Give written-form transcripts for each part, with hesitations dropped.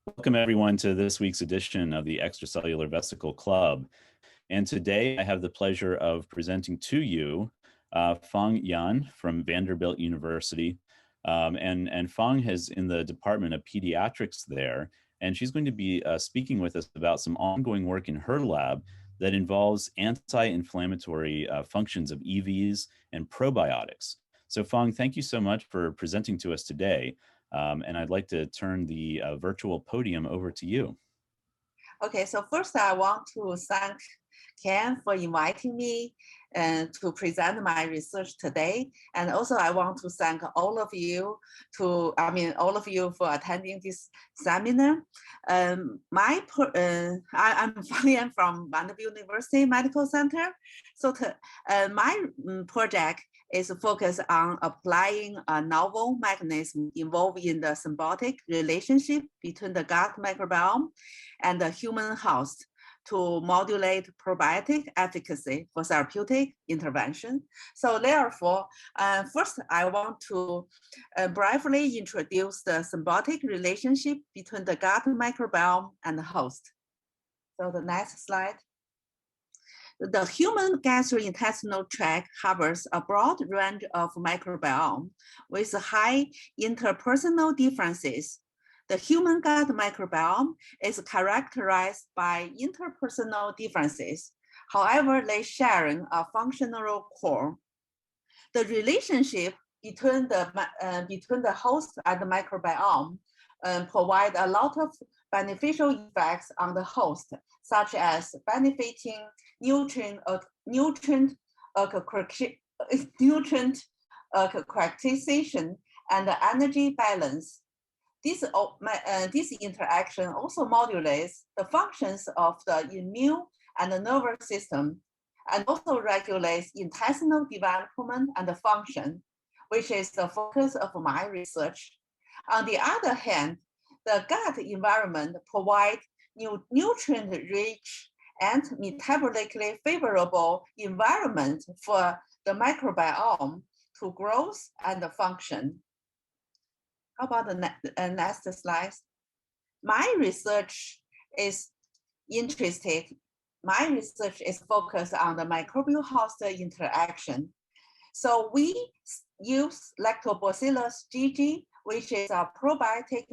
Welcome everyone to this week's edition of the Extracellular Vesicle Club. And today I have the pleasure of presenting to you Fang Yan from Vanderbilt University. And Fang is in the Department of Pediatrics there, and she's going to be speaking with us about some ongoing work in her lab that involves anti-inflammatory functions of EVs and probiotics. So Fang, thank you so much for presenting to us today. And I'd like to turn the virtual podium over to you. Okay, so first I want to thank Ken for inviting me to present my research today. And also I want to thank all of you for attending this seminar. I'm Fang Yan from Vanderbilt University Medical Center. So my project is focused on applying a novel mechanism involved in the symbiotic relationship between the gut microbiome and the human host to modulate probiotic efficacy for therapeutic intervention. So therefore, first I want to briefly introduce the symbiotic relationship between the gut microbiome and the host. So the next slide. The human gastrointestinal tract harbors a broad range of microbiome with high interpersonal differences. The human gut microbiome is characterized by interpersonal differences. However, they share a functional core. The relationship between the host and the microbiome provide a lot of beneficial effects on the host, such as benefiting nutrient characterization and energy balance. This interaction also modulates the functions of the immune and the nervous system, and also regulates intestinal development and the function, which is the focus of my research. On the other hand, the gut environment provides nutrient-rich and metabolically favorable environment for the microbiome to grow and function. How about the next slide? My research is focused on the microbial-host interaction. So we use Lactobacillus GG, which is a probiotic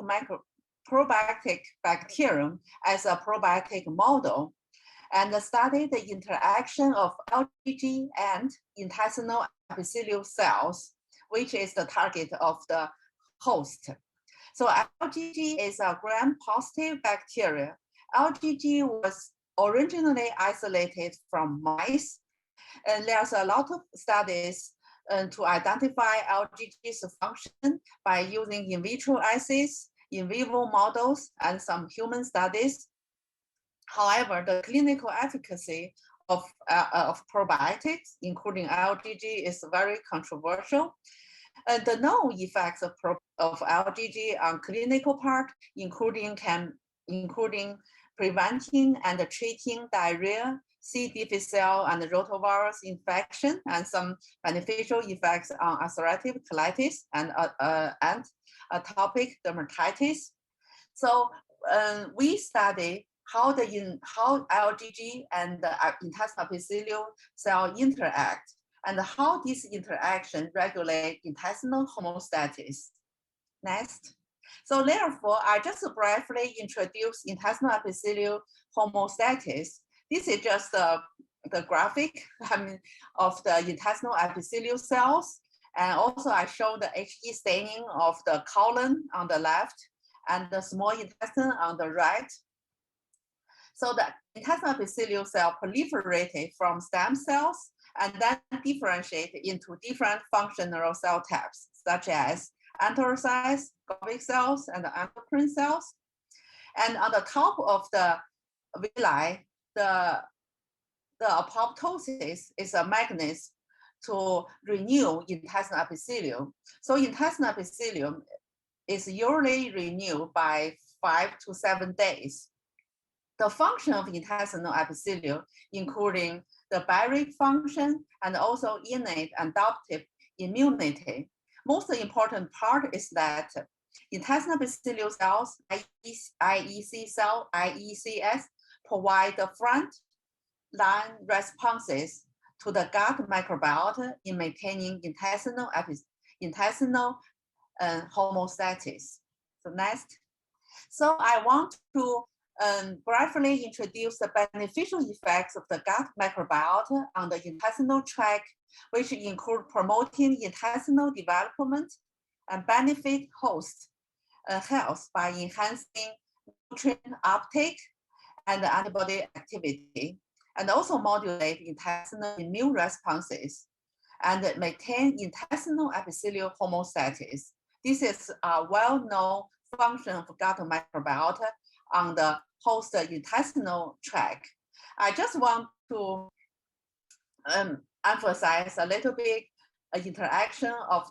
bacterium, as a probiotic model, and study the interaction of LGG and intestinal epithelial cells, which is the target of the host. So LGG is a gram-positive bacteria. LGG was originally isolated from mice, and there's a lot of studies to identify LGG's function by using in vitro assays, in vivo models, and some human studies. However, the clinical efficacy of probiotics, including LGG, is very controversial. The known effects of LGG on clinical part, including preventing and treating diarrhea, C. difficile, and rotavirus infection, and some beneficial effects on ulcerative colitis and atopic dermatitis. So we study how LGG and the intestinal epithelial cell interact, and how this interaction regulate intestinal homeostasis. Next. So therefore, I just briefly introduce intestinal epithelial homeostasis. This is just the graphic of the intestinal epithelial cells. And also I show the HE staining of the colon on the left and the small intestine on the right. So the intestinal epithelial cell proliferated from stem cells and then differentiate into different functional cell types, such as enterocytes, Golgi cells, and endocrine cells. And on the top of the villi, the apoptosis is a mechanism to renew intestinal epithelium. So intestinal epithelium is usually renewed by 5 to 7 days. The function of intestinal epithelium, including the barrier function and also innate adaptive immunity. Most important part is that Intestinal epithelial cells, IEC cell, IECS, provide the front line responses to the gut microbiota in maintaining intestinal homeostasis. So next. So I want to briefly introduce the beneficial effects of the gut microbiota on the intestinal tract, which include promoting intestinal development and benefit host health by enhancing nutrient uptake and antibody activity, and also modulate intestinal immune responses and maintain intestinal epithelial homeostasis. This is a well-known function of gut microbiota on the host intestinal tract. I just want to emphasize a little bit interaction of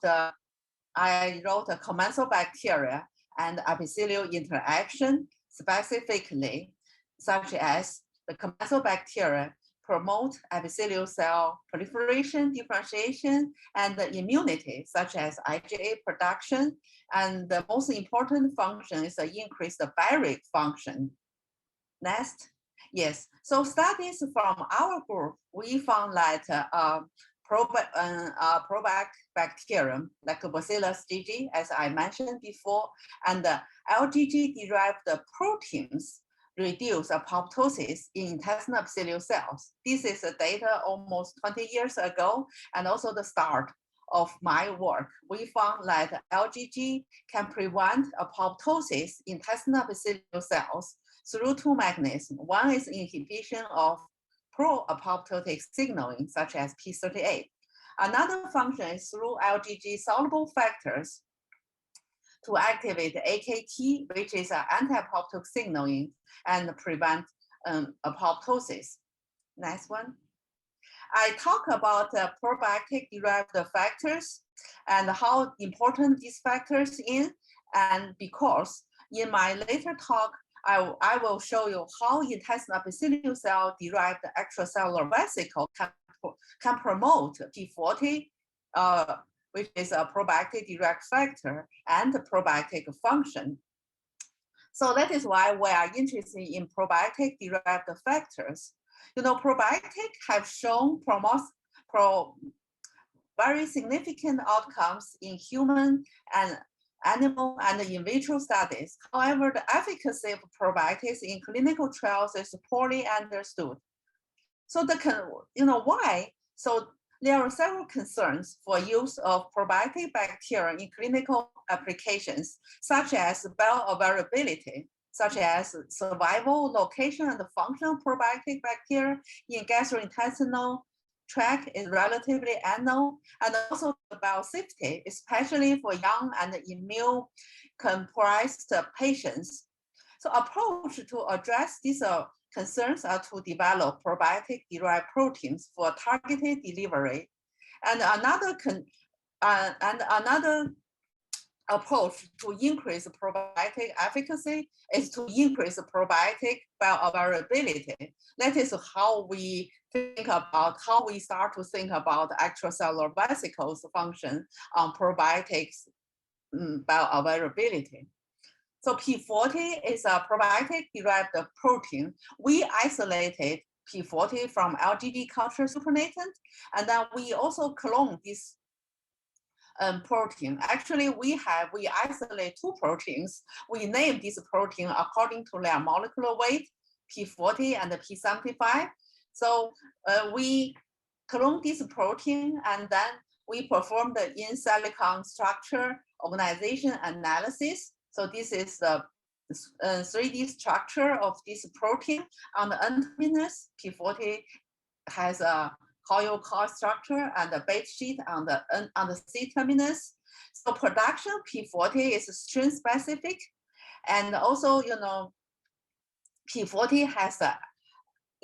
I wrote a commensal bacteria and epithelial interaction specifically, such as the commensal bacteria promote epithelial cell proliferation, differentiation, and the immunity, such as IgA production. And the most important function is the increased barrier function. Next. Yes, so studies from our group, we found that probiotic bacterium, Lactobacillus GG, as I mentioned before, and the LGG-derived proteins reduce apoptosis in intestinal epithelial cells. This is data almost 20 years ago, and also the start of my work. We found that LGG can prevent apoptosis in intestinal epithelial cells through two mechanisms. One is inhibition of pro-apoptotic signaling, such as P38. Another function is through LGG soluble factors to activate AKT, which is an anti-apoptotic signaling, and prevent apoptosis. Next one. I talk about probiotic-derived factors and how important these factors are, and because in my later talk, I will show you how intestinal epithelial cell derived extracellular vesicle can promote P40, which is a probiotic-derived factor and the probiotic function. So that is why we are interested in probiotic-derived factors. You know, probiotics have shown very significant outcomes in human and animal and in vitro studies. However, the efficacy of probiotics in clinical trials is poorly understood. So why? So there are several concerns for use of probiotic bacteria in clinical applications, such as bioavailability, such as survival, location, and the function of probiotic bacteria in gastrointestinal tract is relatively unknown, and also the biosafety, especially for young and immune-compromised patients. So approach to address these concerns are to develop probiotic-derived proteins for targeted delivery. And another approach to increase probiotic efficacy is to increase probiotic bioavailability. That is how we start to think about extracellular vesicles function on probiotics bioavailability. So P40 is a probiotic-derived protein. We isolated P40 from LGG culture supernatant, and then we also clone this protein. Actually, we isolate two proteins. We name this protein according to their molecular weight, P40 and P75. So we clone this protein, and then we perform the in silicon structure organization analysis. So this is the 3D structure of this protein. On the N terminus, P40 has a coil core structure and a base sheet on the C terminus. So production P40 is strain specific, and also P40 has a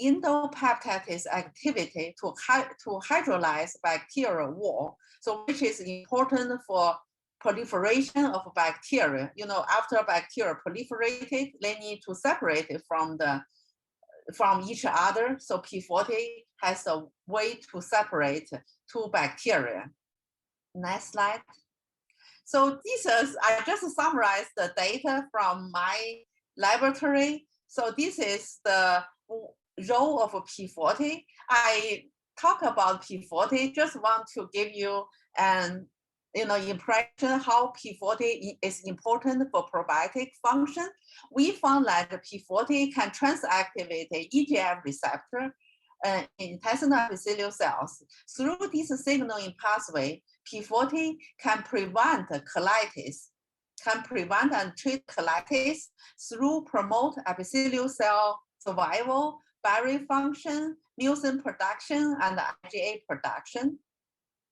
endopeptidase activity to hydrolyze bacterial wall. So which is important for proliferation of bacteria. After bacteria proliferated, they need to separate it from each other. So P40 has a way to separate two bacteria. Next slide. So this is, I just summarized the data from my laboratory. So this is the role of P40. I talk about P40, just want to give you an impression how P40 is important for probiotic function. We found that P40 can transactivate a EGF receptor in intestinal epithelial cells. Through this signaling pathway, P40 can prevent colitis, can prevent and treat colitis through promote epithelial cell survival, barrier function, mucin production, and IgA production.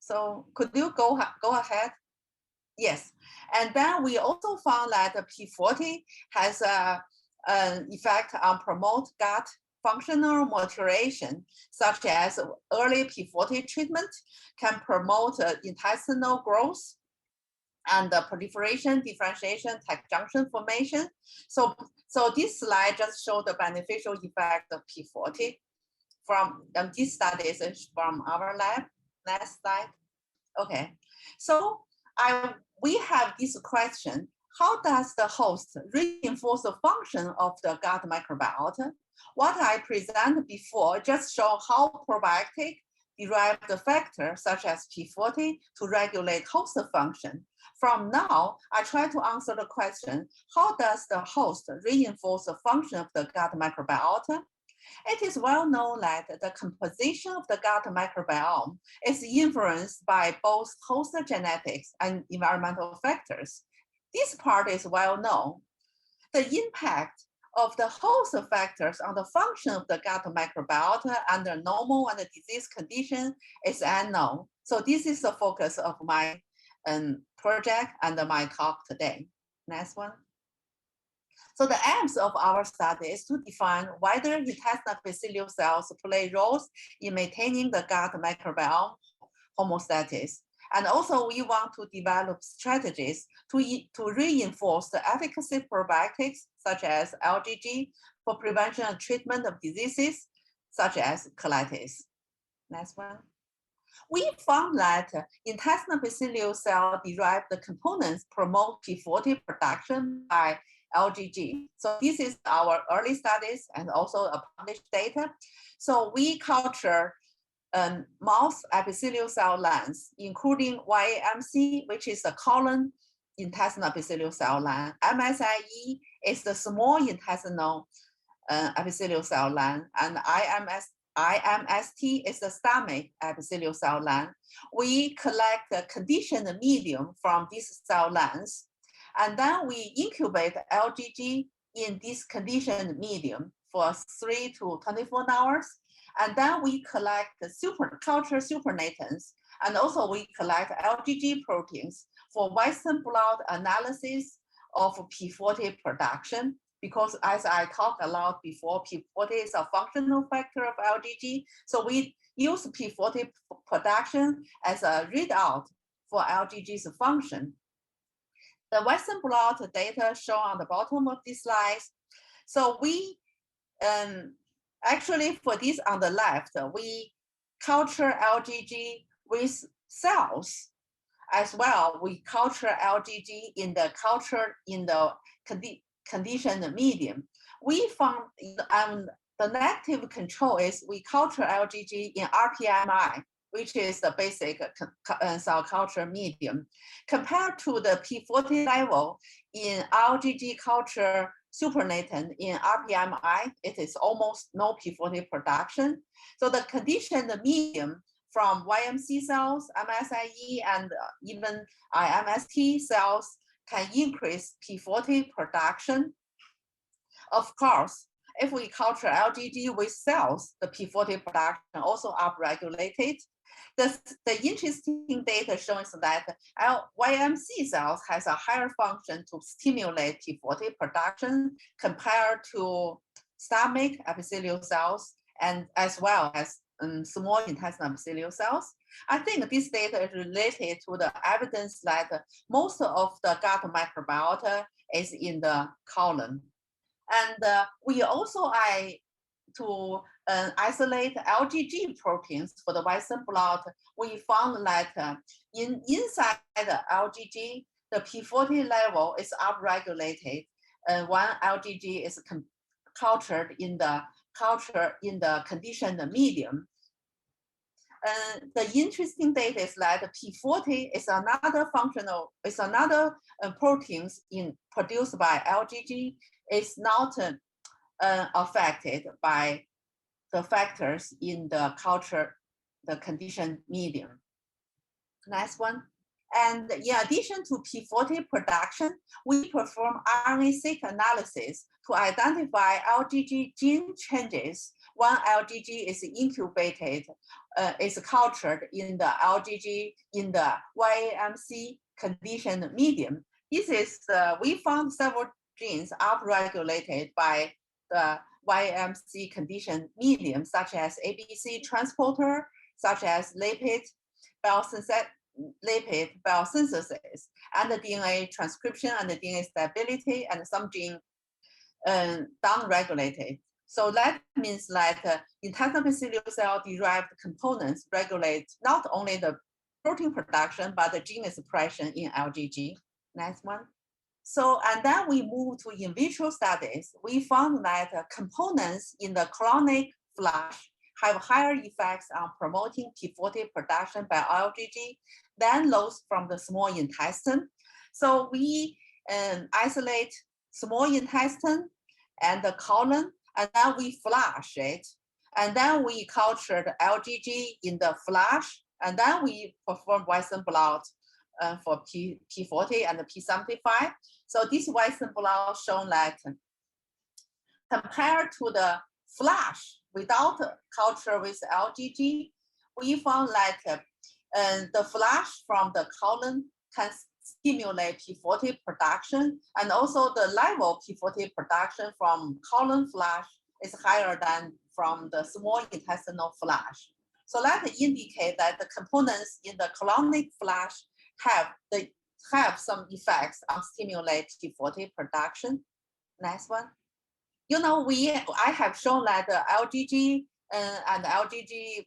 So could you go ahead? Yes, and then we also found that the P40 has an effect on promote gut functional maturation, such as early P40 treatment can promote intestinal growth and proliferation, differentiation, tight junction formation. So this slide just shows the beneficial effect of P40 from these studies from our lab. Next slide. Okay, so we have this question: how does the host reinforce the function of the gut microbiota? What I presented before just show how probiotic-derived factors such as P40 to regulate host function. From now, I try to answer the question: how does the host reinforce the function of the gut microbiota? It is well known that the composition of the gut microbiome is influenced by both host genetics and environmental factors. This part is well known. The impact of the host factors on the function of the gut microbiota under normal and disease condition is unknown. So this is the focus of my project and my talk today. Next one. So the aims of our study is to define whether intestinal epithelial cells play roles in maintaining the gut microbiome homeostasis. And also we want to develop strategies to reinforce the efficacy of probiotics such as LGG for prevention and treatment of diseases such as colitis. Next one. We found that intestinal epithelial cell derived components promote P40 production by LGG. So this is our early studies and also published data. So we culture mouse epithelial cell lines, including YAMC, which is the colon intestinal epithelial cell line. MSIE is the small intestinal epithelial cell line, and IMST is the stomach epithelial cell line. We collect the conditioned medium from these cell lines, and then we incubate LGG in this conditioned medium for 3 to 24 hours. And then we collect the culture supernatants, and also we collect LGG proteins for Western blot analysis of P40 production. Because as I talked a lot before, P40 is a functional factor of LGG. So we use P40 production as a readout for LGG's function. The Western blot data shown on the bottom of this slide. So we actually for this on the left, we culture LGG with cells as well. We culture LGG in the conditioned medium. We found the negative control is we culture LGG in RPMI, which is the basic cell culture medium. Compared to the P40 level in LGG culture supernatant in RPMI, it is almost no P40 production. So the conditioned medium from YMC cells, MSIE, and even IMST cells can increase P40 production. Of course, if we culture LGG with cells, the P40 production also upregulated. The interesting data shows that YMC cells has a higher function to stimulate P40 production compared to stomach epithelial cells and as well as small intestinal epithelial cells. I think this data is related to the evidence that most of the gut microbiota is in the colon. And we also to isolate LGG proteins for the Western blot, we found that inside the LGG, the P40 level is upregulated, and when LGG is cultured in the conditioned medium. The interesting data is that P40 is another proteins produced by LGG, is not affected by the factors in the conditioned medium. Next one. And in addition to P40 production, we perform RNA-seq analysis to identify LGG gene changes when LGG is incubated, is cultured in the LGG in the YAMC conditioned medium. This is, we found several genes upregulated by the YAMC conditioned medium, such as ABC transporter, such as lipid biosynthesis, and the DNA transcription and the DNA stability, and some gene downregulated. So that means that intestinal epithelial cell derived components regulate not only the protein production, but the gene expression in LGG. Next one. So, and then we move to in vitro studies. We found that components in the colonic flush have higher effects on promoting P40 production by LGG than those from the small intestine. So we isolate small intestine and the colon, and then we flush it. And then we culture the LGG in the flush, and then we perform Western blot for P40 and the P75. So this Western blot shown that compared to the flush without culture with LGG, we found that the flush from the colon can stimulate P40 production, and also the level P40 production from colon flush is higher than from the small intestinal flush. So that indicates that the components in the colonic flush have some effects on stimulate P40 production. Next one. You know, I have shown that the LGG and LGG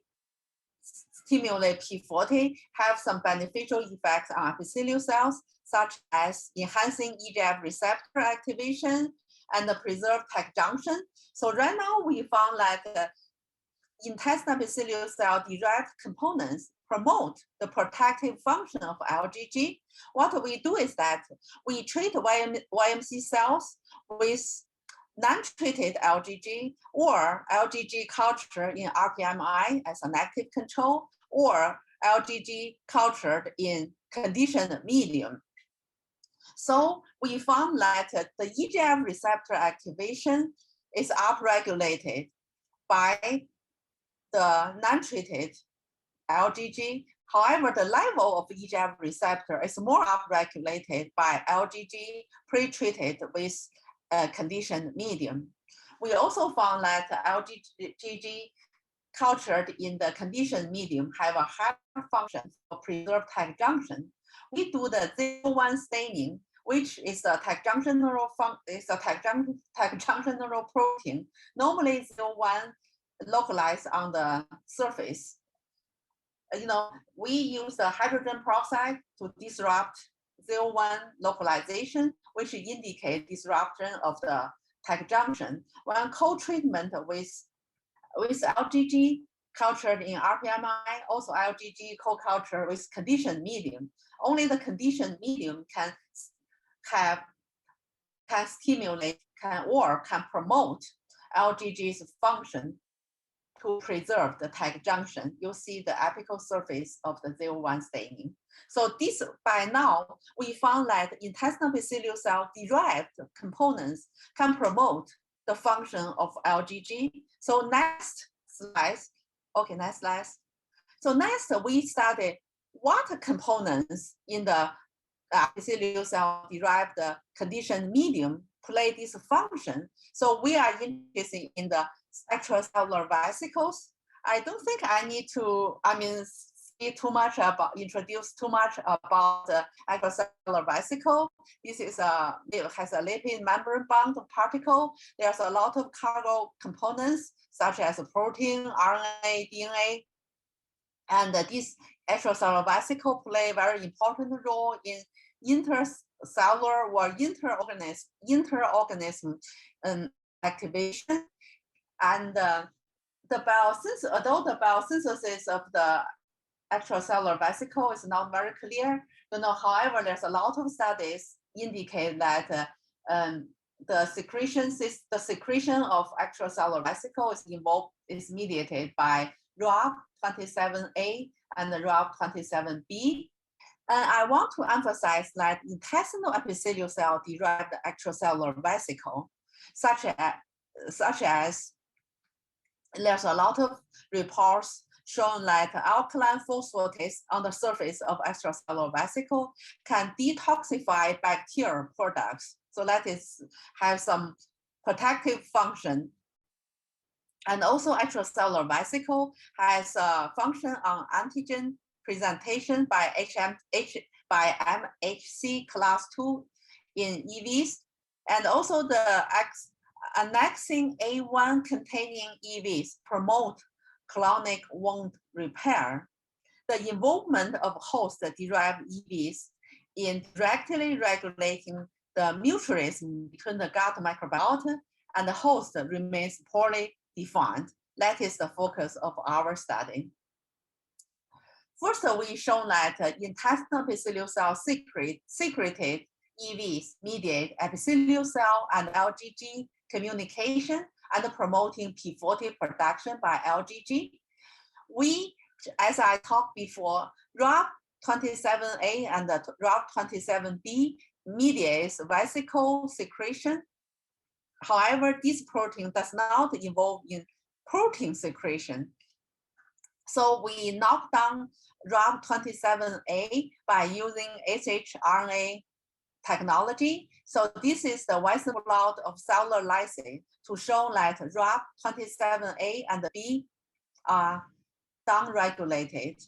stimulate P40 have some beneficial effects on epithelial cells, such as enhancing EGF receptor activation and the preserved tight junction. So right now we found that intestinal epithelial cell derived components promote the protective function of LGG. What we do is that we treat YMC cells with non-treated LGG or LGG culture in RPMI as an active control, or LGG cultured in conditioned medium. So we found that the EGF receptor activation is upregulated by the non-treated LGG. However, the level of EGF receptor is more upregulated by LGG pre-treated with conditioned medium. We also found that LGG cultured in the conditioned medium have a higher function for preserved tight junction. We do the 0-1 staining, which is a tight junctional protein. Normally 0-1 localized on the surface. You know, we use the hydrogen peroxide to disrupt 0-1 localization, which indicate disruption of the tight junction. When co-treatment with LGG cultured in RPMI, also LGG co-culture with conditioned medium. Only the conditioned medium can stimulate, can promote LGG's function to preserve the tight junction. You'll see the apical surface of the 0-1 staining. So this, by now, we found that intestinal epithelial cell derived components can promote the function of LGG. So next slide. Okay, next slide. So next, we studied what components in the epithelial cell derived conditioned medium play this function. So we are interested in the extracellular vesicles. I don't think I need to, introduce too much about the extracellular vesicle. This is it has a lipid membrane bound particle. There's a lot of cargo components such as protein, RNA, DNA, and this extracellular vesicle play a very important role in cellular or interorganism activation. And although the biosynthesis of the extracellular vesicle is not very clear, however, there's a lot of studies indicate that the secretion of extracellular vesicle is mediated by ROB27A and ROB27B. And I want to emphasize that intestinal epithelial cell derived extracellular vesicle, such as there's a lot of reports showing that alkaline phosphatase on the surface of extracellular vesicle can detoxify bacterial products. So that have some protective function. And also extracellular vesicle has a function on antigen presentation by MHC class 2 in EVs, and also the annexing A1 containing EVs promote colonic wound repair. The involvement of host-derived EVs in directly regulating the mutualism between the gut microbiota and the host remains poorly defined. That is the focus of our study. First, we shown that intestinal epithelial cell secreted EVs mediate epithelial cell and LGG communication and promoting P40 production by LGG. We, as I talked before, ROB27A and ROB27B mediates vesicle secretion. However, this protein does not involve in protein secretion. So we knock down ROB27A by using shRNA technology. So this is the Western blot of cellular lysis to show that ROB27A and B are downregulated.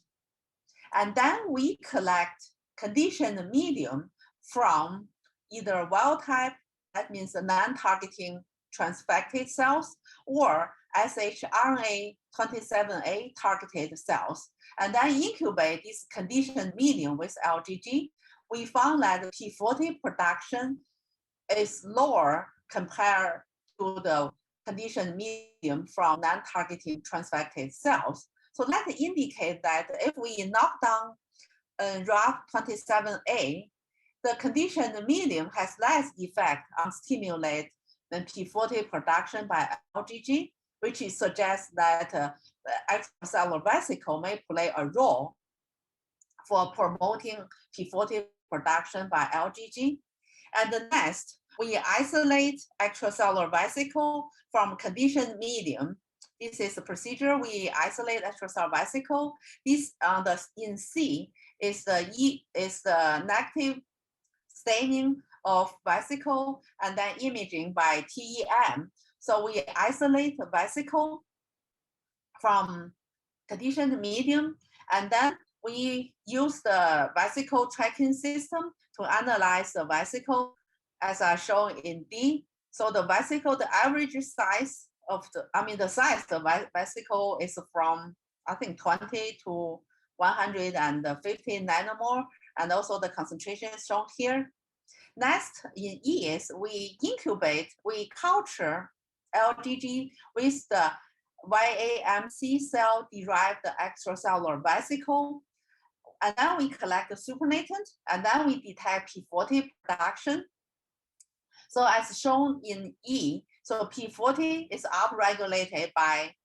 And then we collect conditioned medium from either wild type, that means the non-targeting transfected cells, or shRNA 27A targeted cells, and then incubate this conditioned medium with LGG. We found that P40 production is lower compared to the conditioned medium from non-targeting transfected cells. So that indicates that if we knock down ROB27A, the conditioned medium has less effect on stimulate than P40 production by LGG, which suggests that the extracellular vesicle may play a role for promoting P40 production by LGG. And the next, we isolate extracellular vesicle from conditioned medium. This is the procedure. We isolate extracellular vesicle. This in C is the negative staining of vesicle and then imaging by TEM. So we isolate the vesicle from conditioned medium, and then we use the vesicle tracking system to analyze the vesicle as I shown in D. So the vesicle, the average size of the size of the vesicle is from, I think, 20 to 150 nanomole, and also the concentration is shown here. Next, in E is we culture LGG with the YAMC cell-derived extracellular vesicle, and then we collect the supernatant, and then we detect P40 production. So as shown in E, so P40 is upregulated by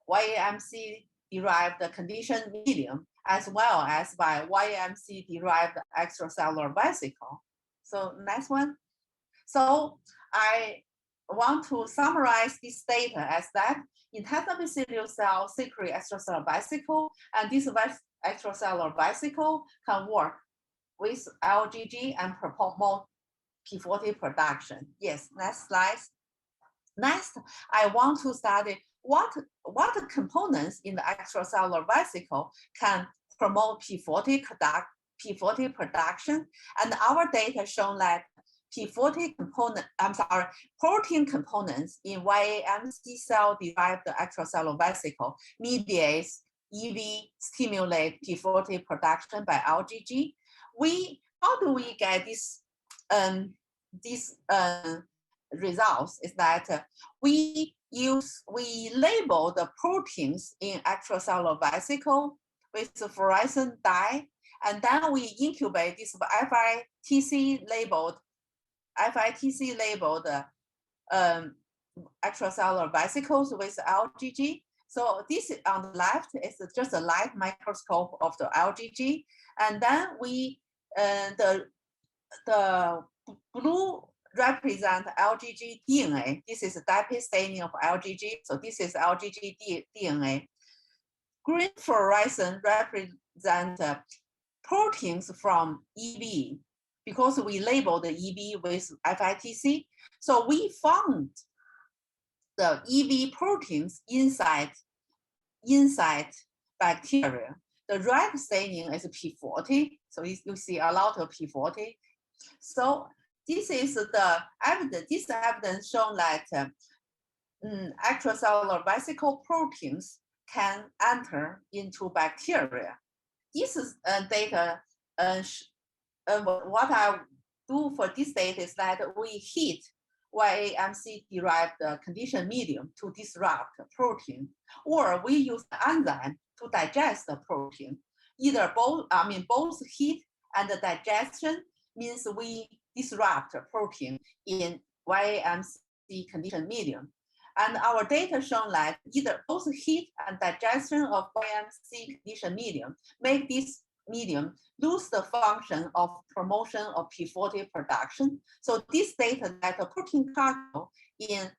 YAMC-derived conditioned medium, as well as by YAMC-derived extracellular vesicle. So next one. So I want to summarize this data as that intestinal epithelial cell secrete extracellular vesicle, and this extracellular vesicle can work with LGG and promote P40 production. Yes, next slide. Next, I want to study what components in the extracellular vesicle can promote P40 production, and our data shown that protein components in YAMC cell-derived extracellular vesicle mediates EV stimulate P40 production by LGG. How do we get this these results is that we label the proteins in extracellular vesicle with the fluorescent dye, and then we incubate this FITC labeled extracellular vesicles with LGG. So this on the left is just a light microscope of the LGG, and then we the blue represent LGG DNA. This is dipeptide staining of LGG. So this is LGG DNA. Green fluorescent represent proteins from EB because we label the EB with FITC. So we found the EB proteins inside bacteria. The red staining is P40. So you see a lot of P40. So this is the evidence. This evidence shown that extracellular vesicle proteins can enter into bacteria. This is data. What I do for this data is that we heat YAMC-derived conditioned medium to disrupt protein, or we use the enzyme to digest the protein. Either both, both heat and the digestion means we disrupt protein in YAMC conditioned medium. And our data shown that either both heat and digestion of YAMC conditioned medium make this medium lose the function of promotion of P40 production. So this data that the protein cargo in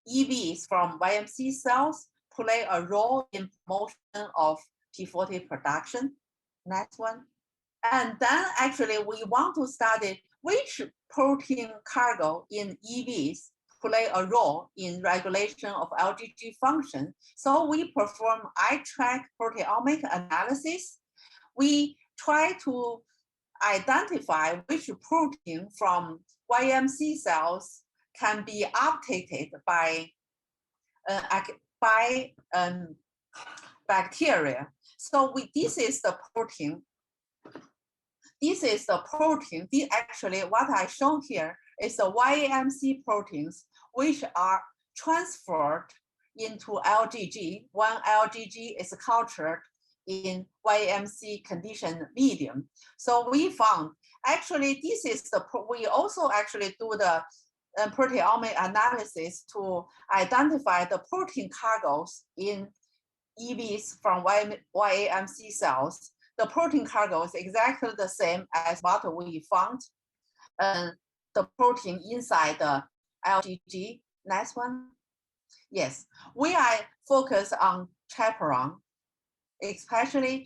EVs from YAMC cells play a role in promotion of P40 production. Next one. And then actually we want to study which protein cargo in EVs play a role in regulation of LGG function. So we perform eye-track proteomic analysis. We try to identify which protein from YAMC cells can be uptaken by bacteria. So this is the protein. Actually, what I shown here is the YAMC proteins, which are transferred into LGG when LGG is cultured in YAMC conditioned medium. So we found, actually, this is we also actually do the proteomic analysis to identify the protein cargoes in EVs from YAMC cells. The protein cargo is exactly the same as what we found, the protein inside the LGG. Next one. Yes, we are focused on chaperone, especially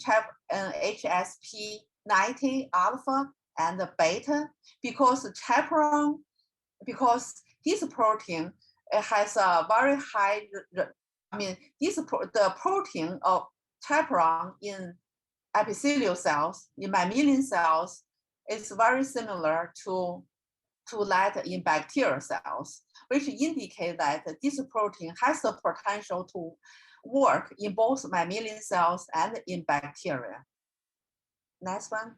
HSP90 alpha and beta, because this protein has a very high, the protein of chaperone in epithelial cells, in mammalian cells, is very similar to that in bacterial cells, which indicate that this protein has the potential to work in both mammalian cells and in bacteria. Next one.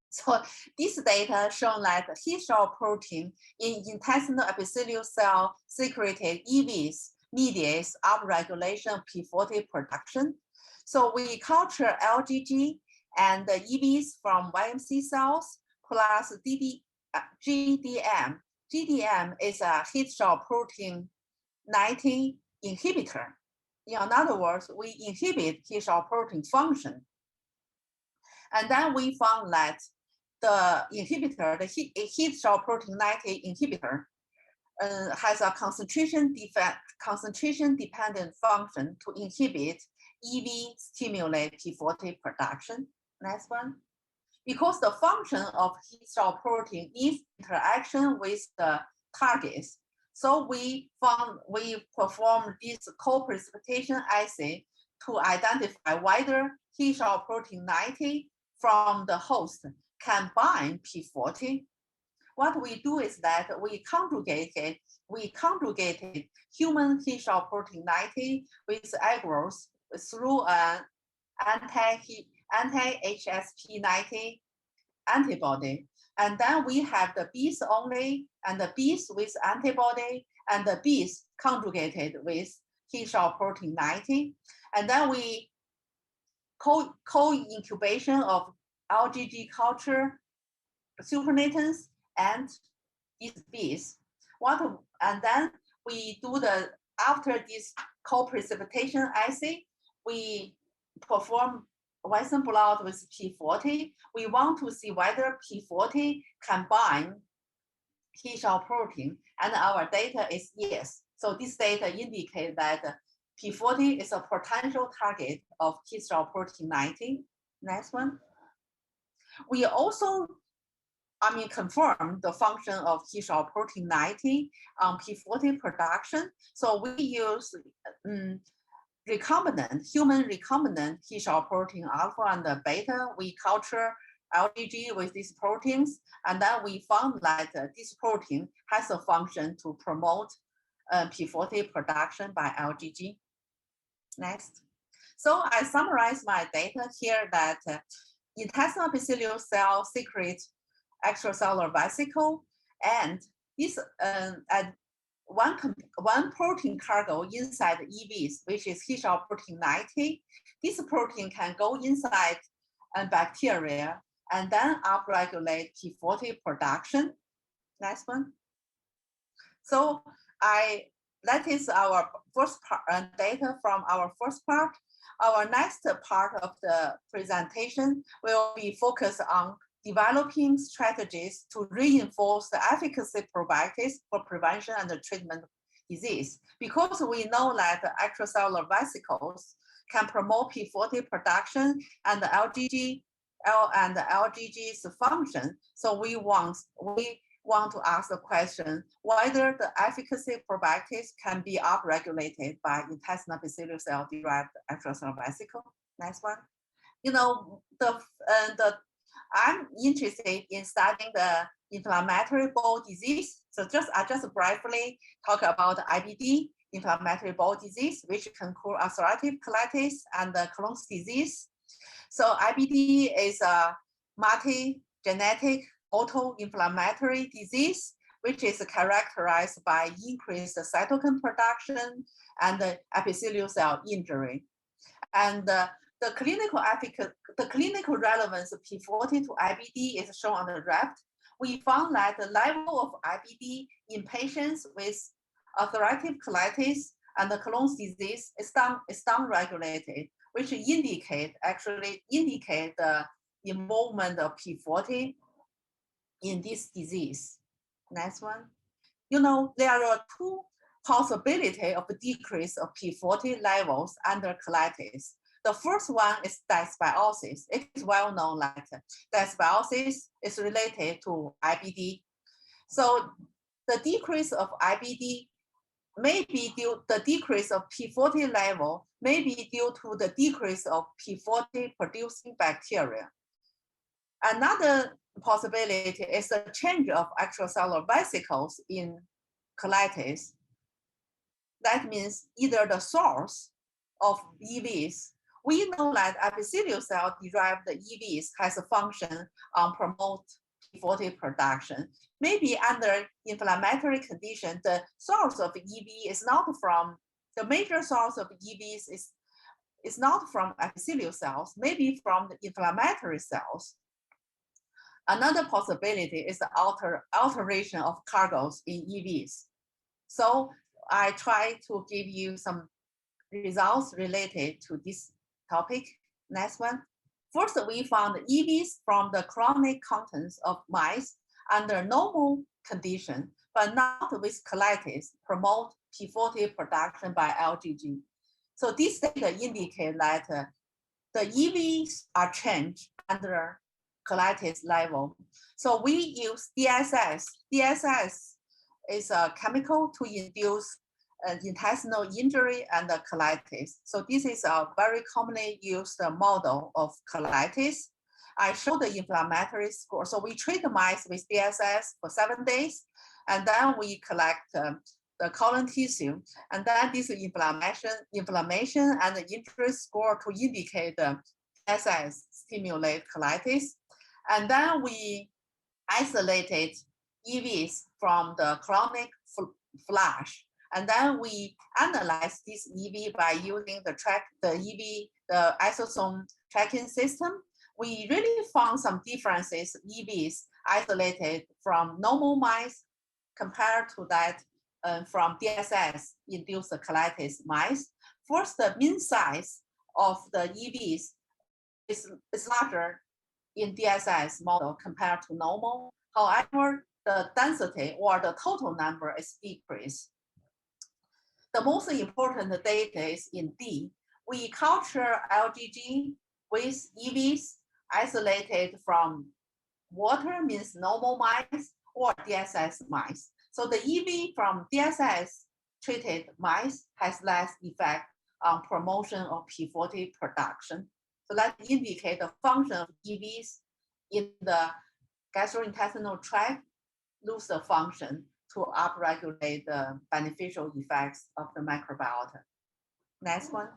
So this data shown that heat shock protein in intestinal epithelial cell secreted EVs mediates upregulation of P40 production. So we culture LGG and the EVs from YAMC cells plus GDM. GDM is a heat shock protein 90 inhibitor. In other words, we inhibit heat shock protein function. And then we found that the inhibitor, the heat shock protein 90 inhibitor, has a concentration-dependent function to inhibit EV stimulate P40 production. Next one. Because the function of heat shock protein is interaction with the targets, so we performed this co-precipitation assay to identify whether heat shock protein 90 from the host can bind P40. What we do is that we conjugated human heat shock protein 90 with agarose through an anti-HSP90 antibody. And then we have the Bs only, and the Bs with antibody, and the Bs conjugated with T-cell protein 90. And then we co-incubation of LGG culture supernatants and these Bs. And then we do after this co-precipitation assay, we perform Western blot with P40. We want to see whether P40 can bind T-cell protein, and our data is yes. So this data indicate that P40 is a potential target of T-cell protein 90. Next one. We also confirm the function of T-cell protein 90 on P40 production. So we use human recombinant T-cell protein alpha and beta. We culture LGG with these proteins, and then we found that this protein has a function to promote P40 production by LGG. Next. So I summarize my data here that intestinal epithelial cell secrete extracellular vesicle, and this one protein cargo inside EVs, which is T-cell protein 90. This protein can go inside bacteria and then upregulate P40 production. Next one. So that is our first part, data from our first part. Our next part of the presentation will be focused on developing strategies to reinforce the efficacy of probiotics for prevention and the treatment of disease. Because we know that the extracellular vesicles can promote P40 production and the LGG's function. So we want to ask the question whether the efficacy of probiotics can be upregulated by intestinal epithelial cell-derived extracellular vesicle. Next one. You know, I'm interested in studying the inflammatory bowel disease. So I just briefly talk about IBD, inflammatory bowel disease, which can cause ulcerative colitis and the Crohn's disease. So IBD is a multi-genetic autoinflammatory disease, which is characterized by increased cytokine production and the epithelial cell injury. And the clinical relevance of P40 to IBD is shown on the left. We found that the level of IBD in patients with ulcerative colitis and the Crohn's disease is downregulated, which indicate the involvement of P40 in this disease. Next one. You know, there are two possibilities of decrease of P40 levels under colitis. The first one is dysbiosis. It is well known that dysbiosis is related to IBD. So the decrease of IBD may be the decrease of P40 level may be due to the decrease of P40 producing bacteria. Another possibility is the change of extracellular vesicles in colitis. That means either the source of EVs. We know that epithelial cell-derived EVs has a function on promote P40 production. Maybe under inflammatory condition, the source of EV is not from, the major source of EVs is not from epithelial cells, maybe from the inflammatory cells. Another possibility is the alteration of cargoes in EVs. So I try to give you some results related to this topic. Next one. First, we found EVs from the chronic contents of mice under normal condition, but not with colitis, promote P40 production by LGG. So this data indicate that the EVs are changed under colitis level. So we use DSS. DSS is a chemical to induce intestinal injury and colitis. So this is a very commonly used model of colitis. I show the inflammatory score. So we treat the mice with DSS for 7 days, and then we collect the colon tissue, and then this inflammation and the injury score to indicate the DSS stimulate colitis. And then we isolated EVs from the colonic flush. And then we analyze this EV by using the isosome tracking system. We really found some differences, EVs isolated from normal mice compared to that from DSS-induced colitis mice. First, the mean size of the EVs is larger in DSS model compared to normal. However, the density or the total number is decreased. The most important data is in D. We culture LGG with EVs isolated from water, means normal mice, or DSS mice. So the EV from DSS treated mice has less effect on promotion of P40 production. So that indicates the function of EVs in the gastrointestinal tract lose the function to upregulate the beneficial effects of the microbiota. Next one.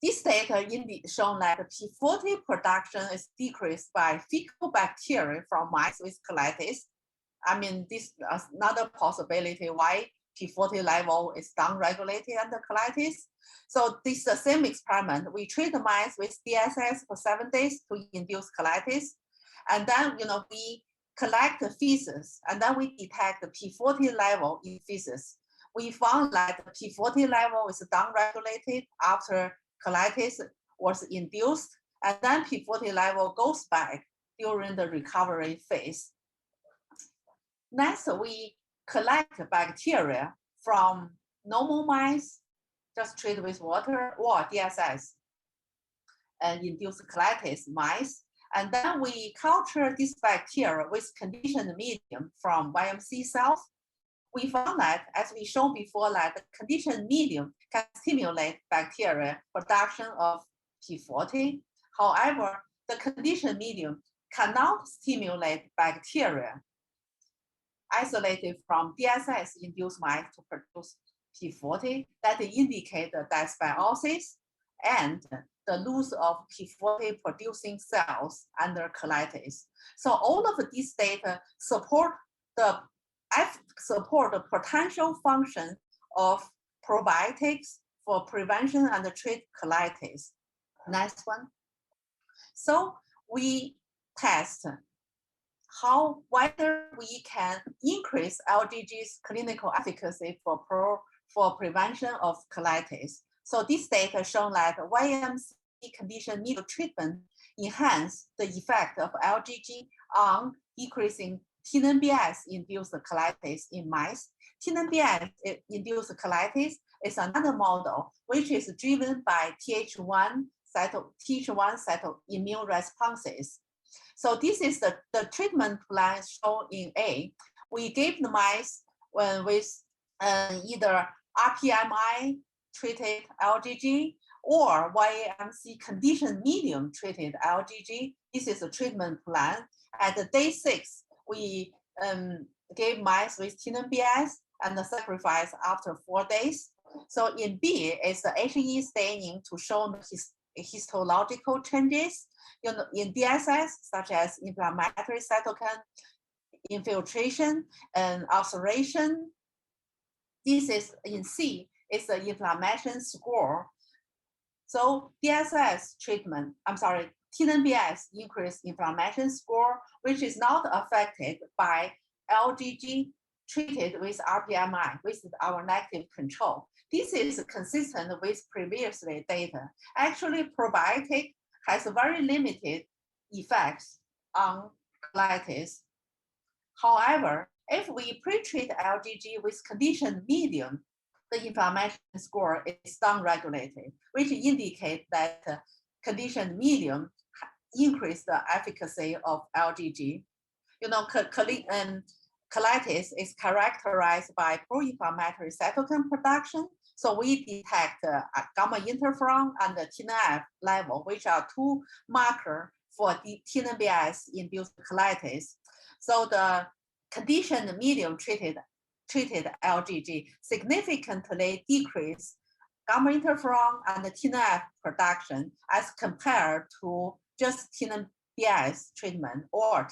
This data shown that the P40 production is decreased by fecal bacteria from mice with colitis. I mean, this is another possibility why P40 level is downregulated under colitis. So this is the same experiment. We treat the mice with DSS for 7 days to induce colitis. And then, we collect the feces, and then we detect the P40 level in feces. We found that the P40 level is downregulated after colitis was induced, and then P40 level goes back during the recovery phase. Next, we collect bacteria from normal mice, just treat with water, or DSS and induced colitis mice. And then we culture this bacteria with conditioned medium from YAMC cells. We found that, as we showed before, that the conditioned medium can stimulate bacteria production of P40. However, the conditioned medium cannot stimulate bacteria isolated from DSS-induced mice to produce P40. That indicate the dysbiosis and the loss of P40 producing cells under colitis. So all of these data support the potential function of probiotics for prevention and treat colitis. Next one. So we test whether we can increase LGG's clinical efficacy for prevention of colitis. So this data shown that YAMC conditioned medium treatment enhance the effect of LGG on decreasing TNBS-induced colitis in mice. TNBS-induced colitis is another model which is driven by Th1 immune responses. So this is the treatment plan shown in A. We gave the mice with either RPMI treated LGG or YAMC conditioned medium treated LGG. This is a treatment plan. At day 6, we gave mice with TNBS and the sacrifice after 4 days. So in B is the HE staining to show histological changes in DSS, such as inflammatory cytokine infiltration and ulceration. This is in C, is the inflammation score. So DSS treatment, TNBS increased inflammation score, which is not affected by LGG treated with RPMI, with our negative control. This is consistent with previous data. Actually, probiotic has very limited effects on colitis. However, if we pre-treat LGG with conditioned medium, the inflammation score is downregulated, which indicates that conditioned medium increase the efficacy of LGG. Colitis is characterized by pro-inflammatory cytokine production. So we detect gamma interferon and the TNF level, which are 2 markers for the TNBS-induced colitis. So the conditioned medium treated LGG significantly decrease gamma interferon and the TNF production as compared to just TNBS treatment or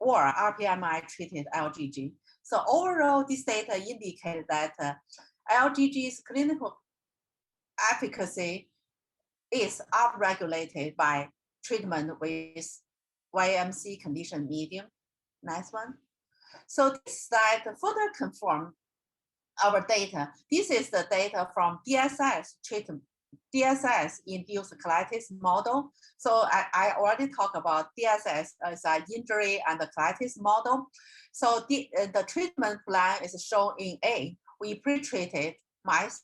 or RPMI treated LGG. So overall, this data indicate that LGG's clinical efficacy is upregulated by treatment with YAMC conditioned medium. Next one. So this slide further confirm our data. This is the data from DSS treatment, DSS-induced colitis model. So I already talked about DSS as an injury and the colitis model. So the treatment plan is shown in A. We pre-treated mice,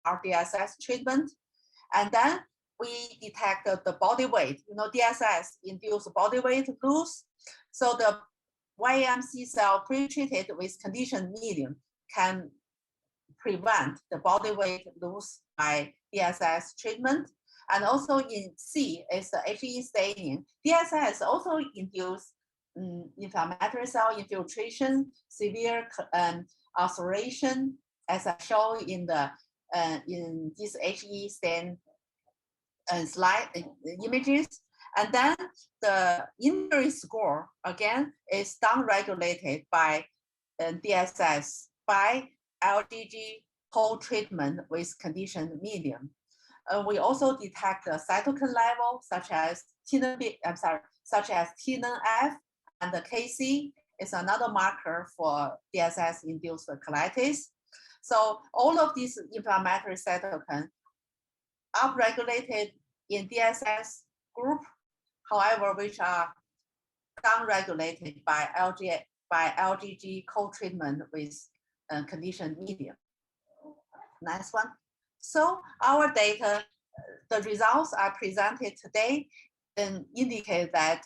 our DSS treatment, and then we detected the body weight. You know, DSS-induced body weight loss. So the YAMC cell pre-treated with conditioned medium can prevent the body weight loss by DSS treatment. And also in C is the HE staining. DSS also induce inflammatory cell infiltration, severe ulceration, as I show in the in this HE stain slide images. And then the injury score again is downregulated by DSS by LGG co-treatment with conditioned medium. We also detect the cytokine level such as TNBS, such as TNF, and the KC is another marker for DSS-induced colitis. So all of these inflammatory cytokines upregulated in DSS group, however, which are downregulated by LGG co-treatment with conditioned medium. Next one. So our data, the results are presented today and indicate that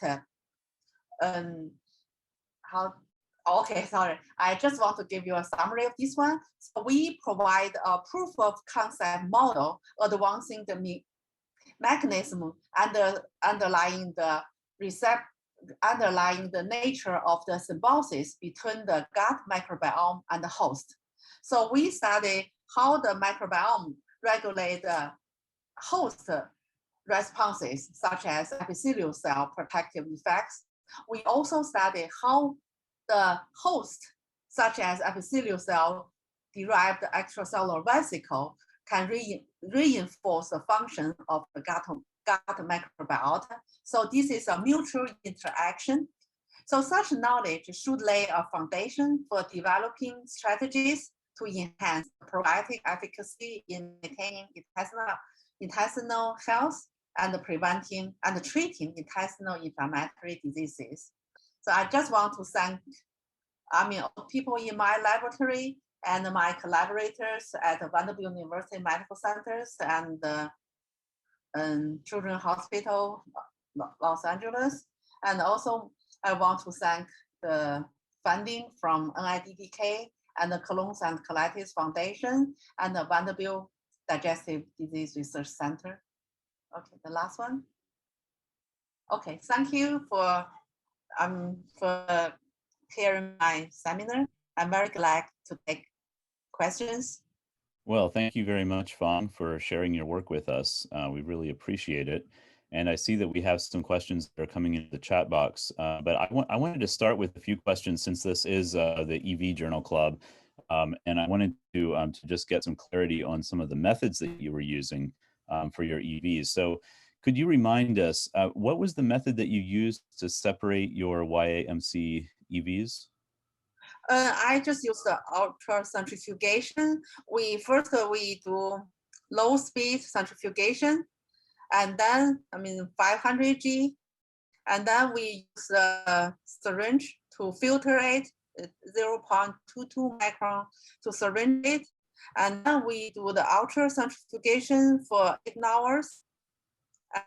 I just want to give you a summary of this one. So we provide a proof of concept model advancing the mechanism underlying the nature of the symbiosis between the gut microbiome and the host. So we study how the microbiome regulate the host responses, such as epithelial cell protective effects. We also study how the host, such as epithelial cell derived extracellular vesicle, can reinforce the function of the gut microbiota. So this is a mutual interaction. So such knowledge should lay a foundation for developing strategies to enhance probiotic efficacy in maintaining intestinal health and preventing and treating intestinal inflammatory diseases. So I just want to thank, people in my laboratory and my collaborators at the Vanderbilt University Medical Centers and Children's Hospital, Los Angeles. And also I want to thank the funding from NIDDK and the Crohn's and Colitis Foundation and the Vanderbilt Digestive Disease Research Center. Okay, the last one. Okay, thank you for hearing my seminar. I'm very glad to take questions. Well, thank you very much, Fang, for sharing your work with us. We really appreciate it. And I see that we have some questions that are coming into the chat box. But I wanted to start with a few questions since this is the EV Journal Club. And I wanted to just get some clarity on some of the methods that you were using for your EVs. So could you remind us, what was the method that you used to separate your YAMC EVs? I just use the ultracentrifugation. We do low speed centrifugation, and then 500 G, and then we use the syringe to filter it, 0.22 micron to syringe it, and then we do the ultracentrifugation for 8 hours,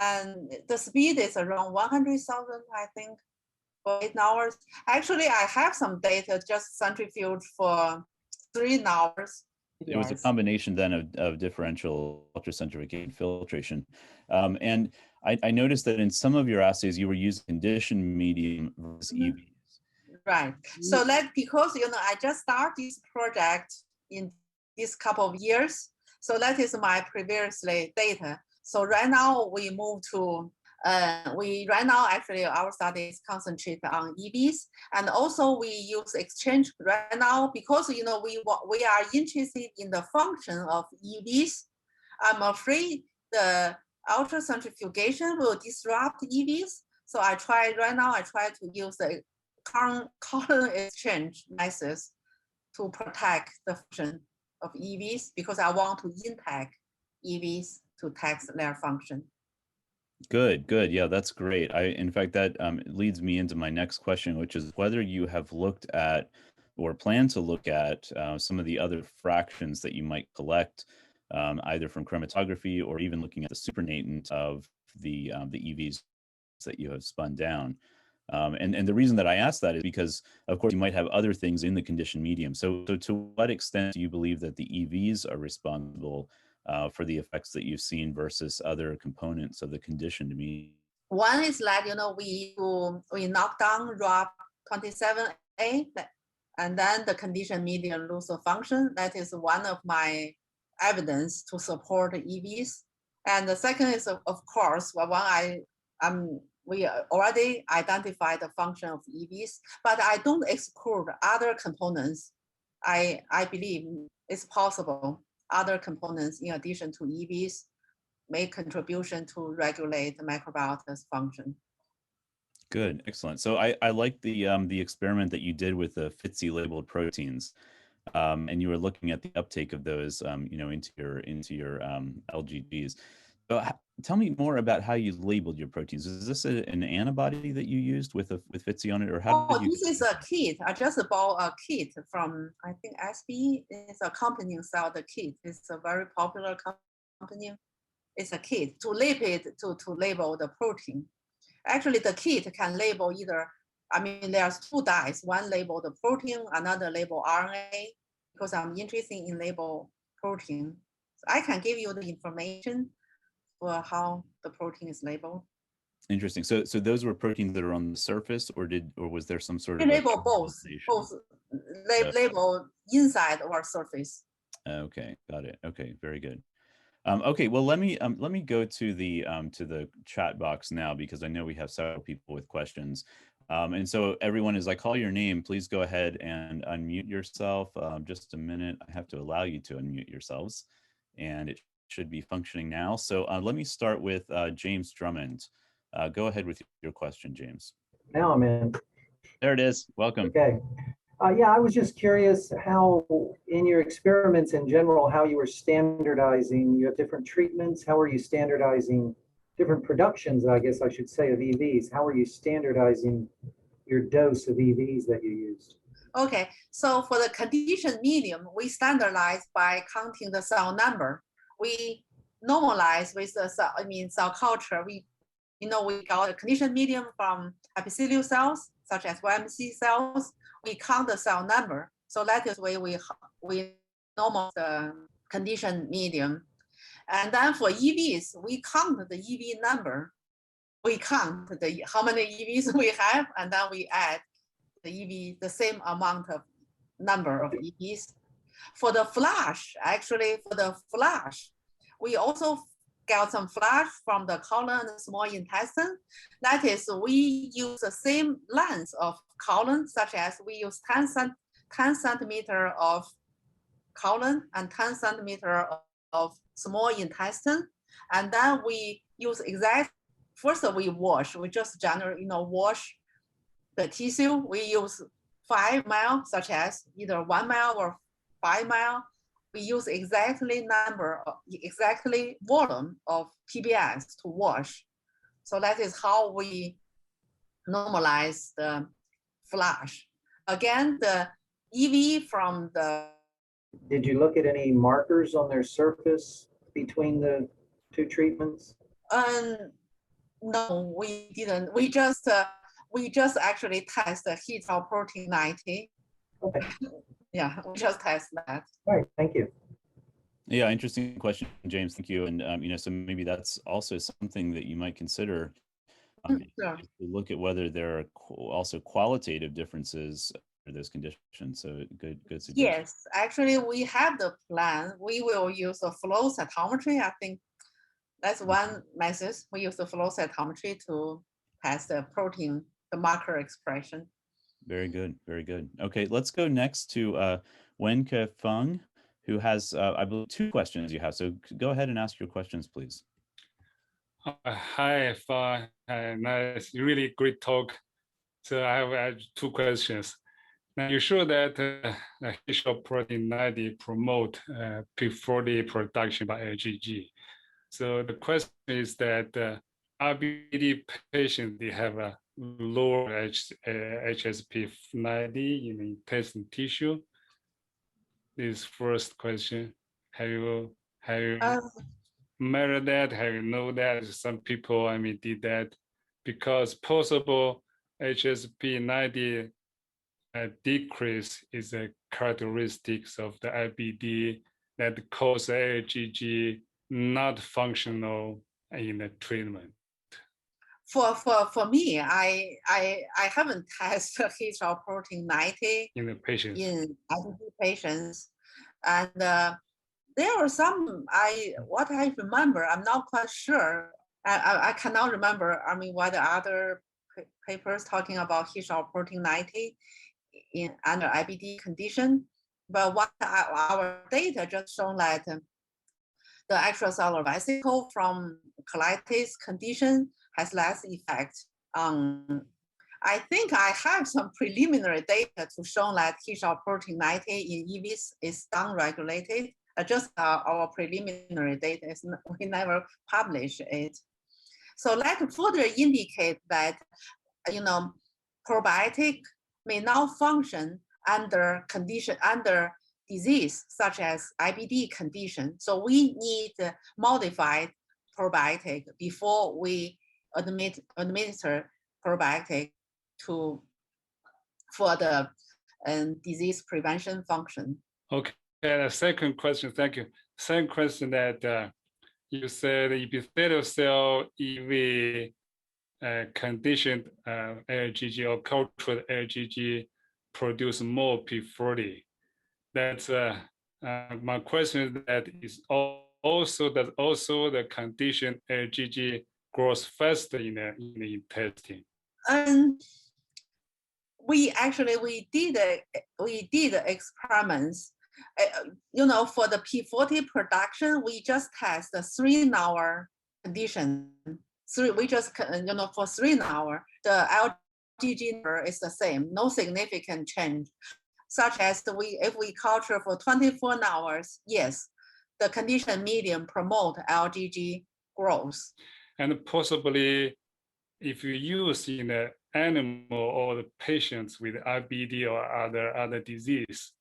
and the speed is around 100,000, I think, for 8 hours. Actually, I have some data just centrifuge for 3 hours. It was a combination then of differential ultracentrifugation filtration. And I noticed that in some of your assays, you were using conditioned medium versus EVs. Right. So because I just started this project in this couple of years. So that is my previously data. So right now we move to We right now actually our studies concentrate on EVs, and also we use exchange right now because we are interested in the function of EVs. I'm afraid the ultracentrifugation will disrupt EVs, so I try to use the colon exchange methods to protect the function of EVs because I want to intact EVs to test their function. Good. Yeah, that's great. In fact, that leads me into my next question, which is whether you have looked at or plan to look at some of the other fractions that you might collect, either from chromatography or even looking at the supernatant of the EVs that you have spun down. And the reason that I ask that is because, of course, you might have other things in the conditioned medium. So to what extent do you believe that the EVs are responsible for the effects that you've seen versus other components of the conditioned medium? One is that we knock down ROB27A, and then the conditioned medium lose function. That is one of my evidence to support EVs. And the second is, of course, we already identified the function of EVs, but I don't exclude other components. I believe it's possible other components in addition to EVs make contribution to regulate the microbiota's function. Good, excellent. So I like the experiment that you did with the FTSE labeled proteins, and you were looking at the uptake of those, into your LGGs. So tell me more about how you labeled your proteins. Is this an antibody that you used with FTSE on it, or how did you? This is a kit. I just bought a kit from, I think SB is a company sell the kit. It's a very popular company. It's a kit to label the protein. Actually, the kit can label either. There's two dyes. One label the protein, another label RNA. Because I'm interested in label protein, so I can give you the information for how the protein is labeled. Interesting. So those were proteins that are on the surface, or was there some sort of label both label inside or surface? Okay, got it. Okay, very good. Okay, well let me go to the chat box now, because I know we have several people with questions. And so everyone, as I call your name, please go ahead and unmute yourself. Just a minute, I have to allow you to unmute yourselves, and it should be functioning now. So let me start with James Drummond. Go ahead with your question, James. Now I'm in. There it is. Welcome. Okay. Yeah, I was just curious how, in your experiments in general, how you were standardizing. You have different treatments. How are you standardizing different productions, I guess I should say, of EVs? How are you standardizing your dose of EVs that you used? Okay, so for the conditioned medium, we standardize by counting the cell number. We normalize with the cell culture. We got a conditioned medium from epithelial cells, such as YAMC cells. We count the cell number. So that is why we normalize the conditioned medium. And then for EVs, we count the EV number. We count how many EVs we have, and then we add the same amount of number of EVs. For the flush, we also got some flush from the colon and small intestine. That is, we use the same length of colon, such as we use 10 centimeter of colon and 10 centimeter of small intestine. And then we use first we wash, we just generally wash the tissue. We use 5 ml, such as either 1 ml or 5 ml. We use exactly volume of PBS to wash. So that is how we normalize the flush. Again, the EV from the. Did you look at any markers on their surface between the two treatments? No, we didn't. We just actually test the heat cell protein 90. Okay. Yeah, we just test that. All right, thank you. Yeah, interesting question, James. Thank you. And so maybe that's also something that you might consider. Sure. To look at whether there are also qualitative differences for those conditions. So good suggestion. Yes, actually, we have the plan. We will use a flow cytometry. I think That's one method. We use the flow cytometry to test the protein, the marker expression. Very good, very good. Okay, let's go next to Wenke Feng, who has, I believe, 2 questions you have. So go ahead and ask your questions, please. Hi, Fang. Nice, really great talk. So I have 2 questions. Now you show that fish oil protein 90 promote P40 production by LGG. So the question is that RBD patients, they have a lower HSP90 in the intestinal tissue. This first question. Have you measured that? Have you know that? Some people, did that because possible HSP90 decrease is a characteristics of the IBD that cause LGG not functional in the treatment. For me, I haven't tested fish oil protein 90 in the patients. In IBD patients, and there are some. What I remember, I'm not quite sure. I cannot remember. What the other papers talking about fish oil protein 90 in under IBD condition, but what our data just shown that the extracellular vesicle from colitis condition has less effect. I think I have some preliminary data to show that fish oil protein 90 in EVs is downregulated. Just our preliminary data is we never publish it. So that further indicate that probiotic may not function under disease such as IBD condition. So we need modified probiotic before we administer probiotic for the disease prevention function. Okay, the second question, thank you. Second question that you said epithelial cell EV conditioned LGG or cultured LGG produce more P40. That's my question is that is also the conditioned LGG grows faster in the intestine. We did experiments. For the P40 production, we just test the 3-hour condition. For 3 hours, the LGG number is the same, no significant change. Such as if we culture for 24 hours, yes, the condition medium promote LGG growth. And possibly, if you use in the animal or the patients with IBD or other disease,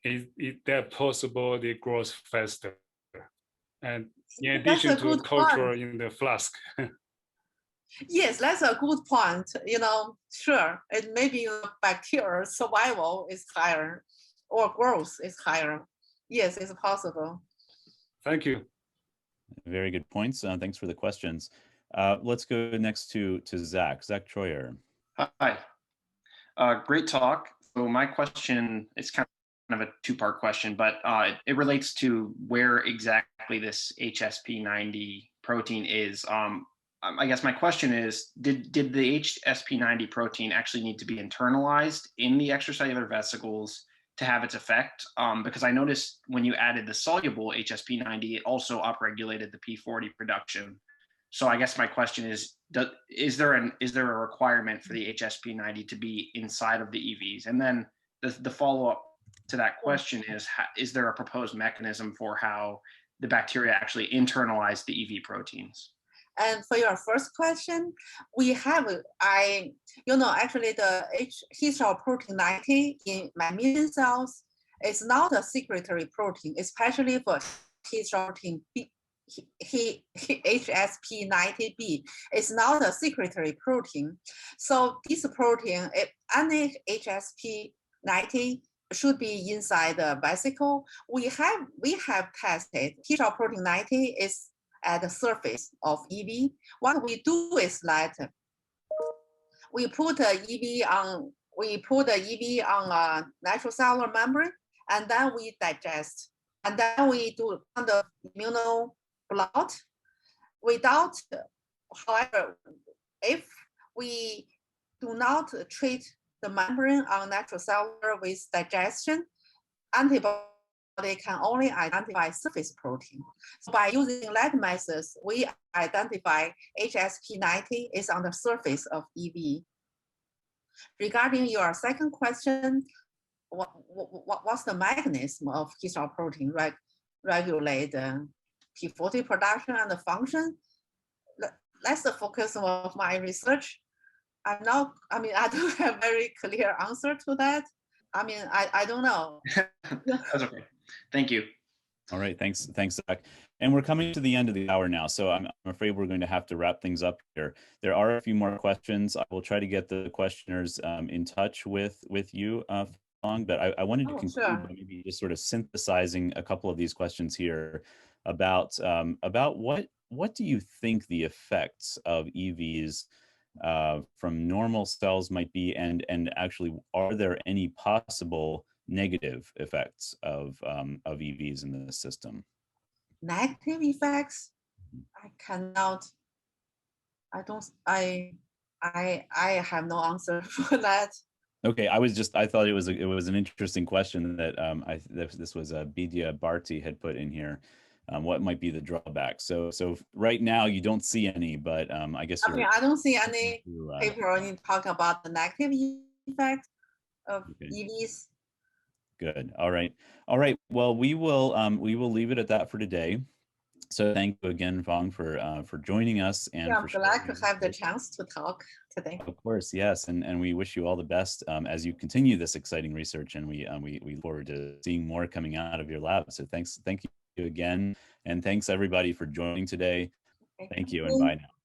is that possible they grow faster? And in addition to culture in the flask. Yes, that's a good point. Sure, it maybe bacterial survival is higher or growth is higher. Yes, it's possible. Thank you. Very good points. Thanks for the questions. Let's go next to Zach Troyer. Hi. Great talk. So my question is kind of a 2-part question, but it relates to where exactly this HSP90 protein is. I guess my question is, did the HSP90 protein actually need to be internalized in the extracellular vesicles to have its effect? Because I noticed when you added the soluble HSP90, it also upregulated the P40 production. So I guess my question is there a requirement for the HSP90 to be inside of the EVs? And then the follow-up to that question is there a proposed mechanism for how the bacteria actually internalize the EV proteins? And for your first question, we have, actually the fish oil protein 90 in mammalian cells is not a secretory protein, especially for fish oil protein HSP90B. It's not a secretory protein. So this protein, any HSP90 should be inside the vesicle. We have tested fish oil protein 90 is at the surface of EV. What we do is that we put the EV on a natural cellular membrane, and then we digest, and then we do kind of immunoblot, without, however, if we do not treat the membrane on natural cellular with digestion, antibody can only identify surface protein. So by using that method, we identify HSP90 is on the surface of EV. Regarding your second question, what's the mechanism of histone protein regulate P40 production and the function? That's the focus of my research. I don't have a very clear answer to that. I don't know. That's okay. Thank you. All right, thanks, Zach. And we're coming to the end of the hour now, so I'm afraid we're going to have to wrap things up here. There are a few more questions. I will try to get the questioners in touch with you, Fang, but I wanted to conclude by maybe just sort of synthesizing a couple of these questions here about what do you think the effects of EVs from normal cells might be, and actually, are there any possible negative effects of EVs in the system? Negative effects? I have no answer for that. Okay, I thought it was an interesting question that this was Bidya Bharti had put in here. What might be the drawbacks? So right now you don't see any, but I guess I don't see any paper talk about the negative effect of EVs. Good. All right. Well, we will leave it at that for today. So thank you again, Fang, for joining us. And I'm glad to have the chance to talk today. Of course, yes, and we wish you all the best as you continue this exciting research, and we look forward to seeing more coming out of your lab. So thank you again, and thanks everybody for joining today. Thank you, and bye now.